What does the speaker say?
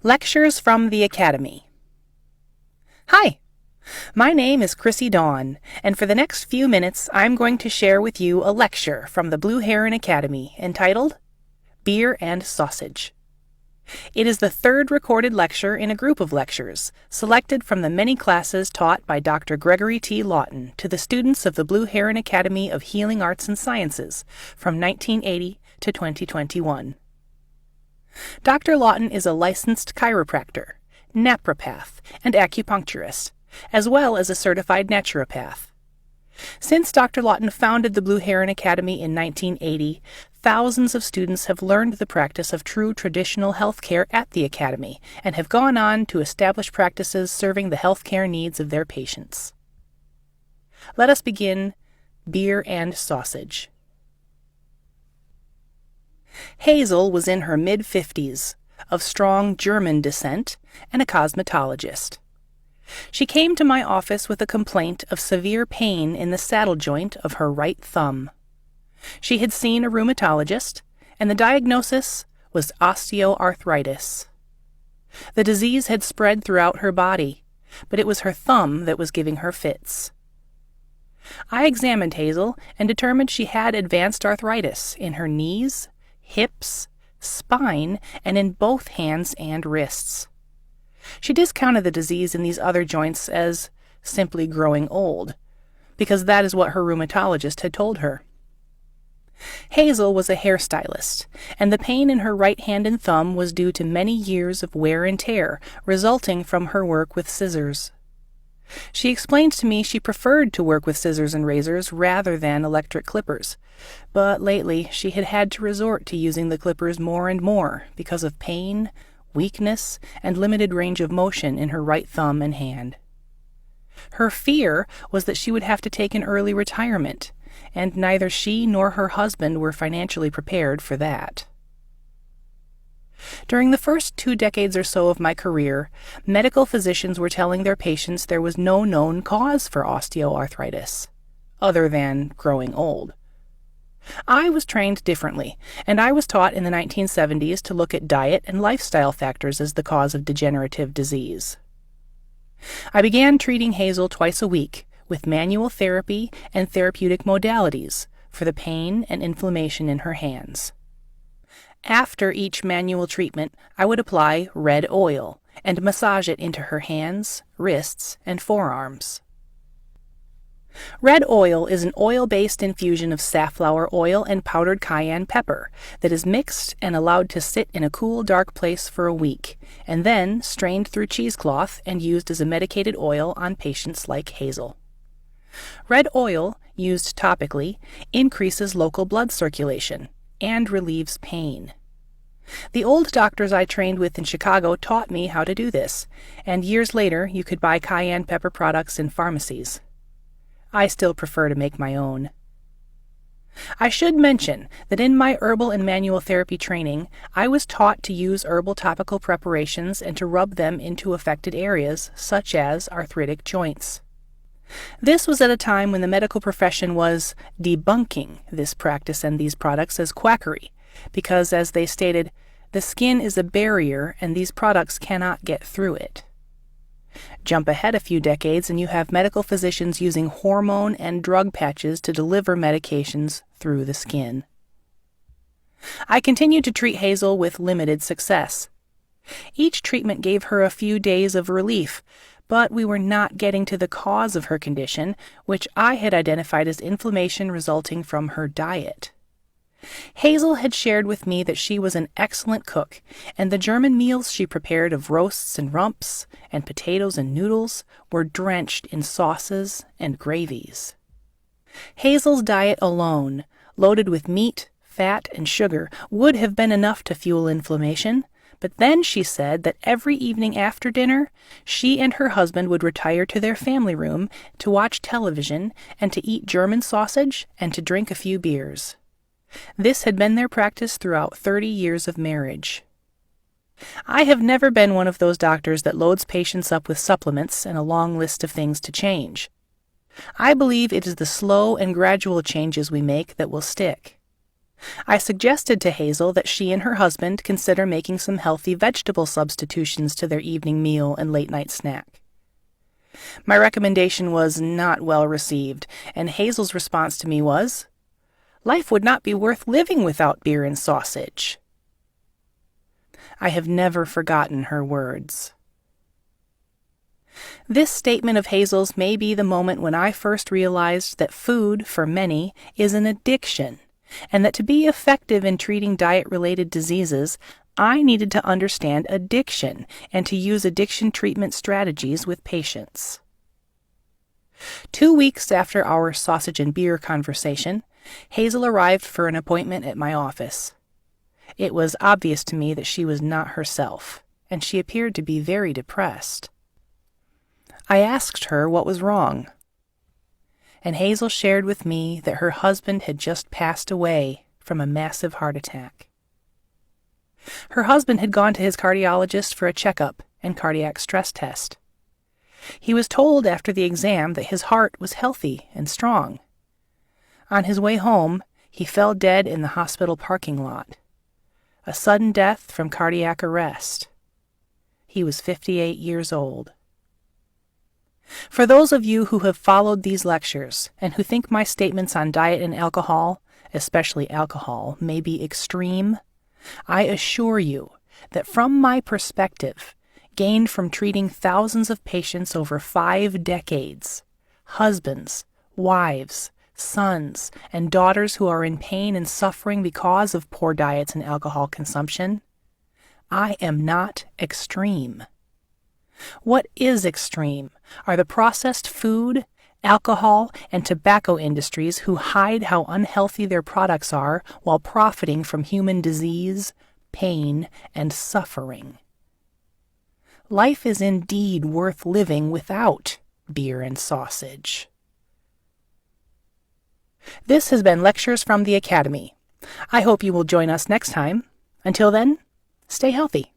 Lectures from the Academy. Hi, my name is Chrissy Dawn, and for the next few minutes I'm going to share with you a lecture from the Blue Heron Academy entitled Beer and Sausage. It is the third recorded lecture in a group of lectures, selected from the many classes taught by Dr. Gregory T. Lawton to the students of the Blue Heron Academy of Healing Arts and Sciences from 1980 to 2021. Dr. Lawton is a licensed chiropractor, napropath, and acupuncturist, as well as a certified naturopath. Since Dr. Lawton founded the Blue Heron Academy in 1980, thousands of students have learned the practice of true traditional health care at the Academy and have gone on to establish practices serving the health care needs of their patients. Let us begin Beer and Sausage. Hazel was in her mid-50s, of strong German descent, and a cosmetologist. She came to my office with a complaint of severe pain in the saddle joint of her right thumb. She had seen a rheumatologist, and the diagnosis was osteoarthritis. The disease had spread throughout her body, but it was her thumb that was giving her fits. I examined Hazel and determined she had advanced arthritis in her knees, hips, spine, and in both hands and wrists. She discounted the disease in these other joints as simply growing old, because that is what her rheumatologist had told her. Hazel was a hairstylist, and the pain in her right hand and thumb was due to many years of wear and tear resulting from her work with scissors. She explained to me she preferred to work with scissors and razors rather than electric clippers, but lately she had had to resort to using the clippers more and more because of pain, weakness, and limited range of motion in her right thumb and hand. Her fear was that she would have to take an early retirement, and neither she nor her husband were financially prepared for that. During the first 2 decades or so of my career, medical physicians were telling their patients there was no known cause for osteoarthritis, other than growing old. I was trained differently, and I was taught in the 1970s to look at diet and lifestyle factors as the cause of degenerative disease. I began treating Hazel twice a week with manual therapy and therapeutic modalities for the pain and inflammation in her hands. After each manual treatment, I would apply red oil and massage it into her hands, wrists, and forearms. Red oil is an oil-based infusion of safflower oil and powdered cayenne pepper that is mixed and allowed to sit in a cool, dark place for a week, and then strained through cheesecloth and used as a medicated oil on patients like Hazel. Red oil, used topically, increases local blood circulation and relieves pain. The old doctors I trained with in Chicago taught me how to do this, and years later you could buy cayenne pepper products in pharmacies. I still prefer to make my own. I should mention that in my herbal and manual therapy training, I was taught to use herbal topical preparations and to rub them into affected areas, such as arthritic joints. This was at a time when the medical profession was debunking this practice and these products as quackery, because, as they stated, the skin is a barrier and these products cannot get through it. Jump ahead a few decades and you have medical physicians using hormone and drug patches to deliver medications through the skin. I continued to treat Hazel with limited success. Each treatment gave her a few days of relief, but we were not getting to the cause of her condition, which I had identified as inflammation resulting from her diet. Hazel had shared with me that she was an excellent cook, and the German meals she prepared of roasts and rumps and potatoes and noodles were drenched in sauces and gravies. Hazel's diet alone, loaded with meat, fat, and sugar, would have been enough to fuel inflammation, but then she said that every evening after dinner, she and her husband would retire to their family room to watch television and to eat German sausage and to drink a few beers. This had been their practice throughout 30 years of marriage. I have never been one of those doctors that loads patients up with supplements and a long list of things to change. I believe it is the slow and gradual changes we make that will stick. I suggested to Hazel that she and her husband consider making some healthy vegetable substitutions to their evening meal and late-night snack. My recommendation was not well received, and Hazel's response to me was, "Life would not be worth living without beer and sausage." I have never forgotten her words. This statement of Hazel's may be the moment when I first realized that food, for many, is an addiction, and that to be effective in treating diet-related diseases, I needed to understand addiction and to use addiction treatment strategies with patients. 2 weeks after our sausage and beer conversation, Hazel arrived for an appointment at my office. It was obvious to me that she was not herself, and she appeared to be very depressed. I asked her what was wrong, and Hazel shared with me that her husband had just passed away from a massive heart attack. Her husband had gone to his cardiologist for a checkup and cardiac stress test. He was told after the exam that his heart was healthy and strong. On his way home, he fell dead in the hospital parking lot. A sudden death from cardiac arrest. He was 58 years old. For those of you who have followed these lectures and who think my statements on diet and alcohol, especially alcohol, may be extreme, I assure you that from my perspective, gained from treating thousands of patients over 5 decades, husbands, wives, sons, and daughters who are in pain and suffering because of poor diets and alcohol consumption, I am not extreme. What is extreme are the processed food, alcohol, and tobacco industries who hide how unhealthy their products are while profiting from human disease, pain, and suffering. Life is indeed worth living without beer and sausage. This has been Lectures from the Academy. I hope you will join us next time. Until then, stay healthy.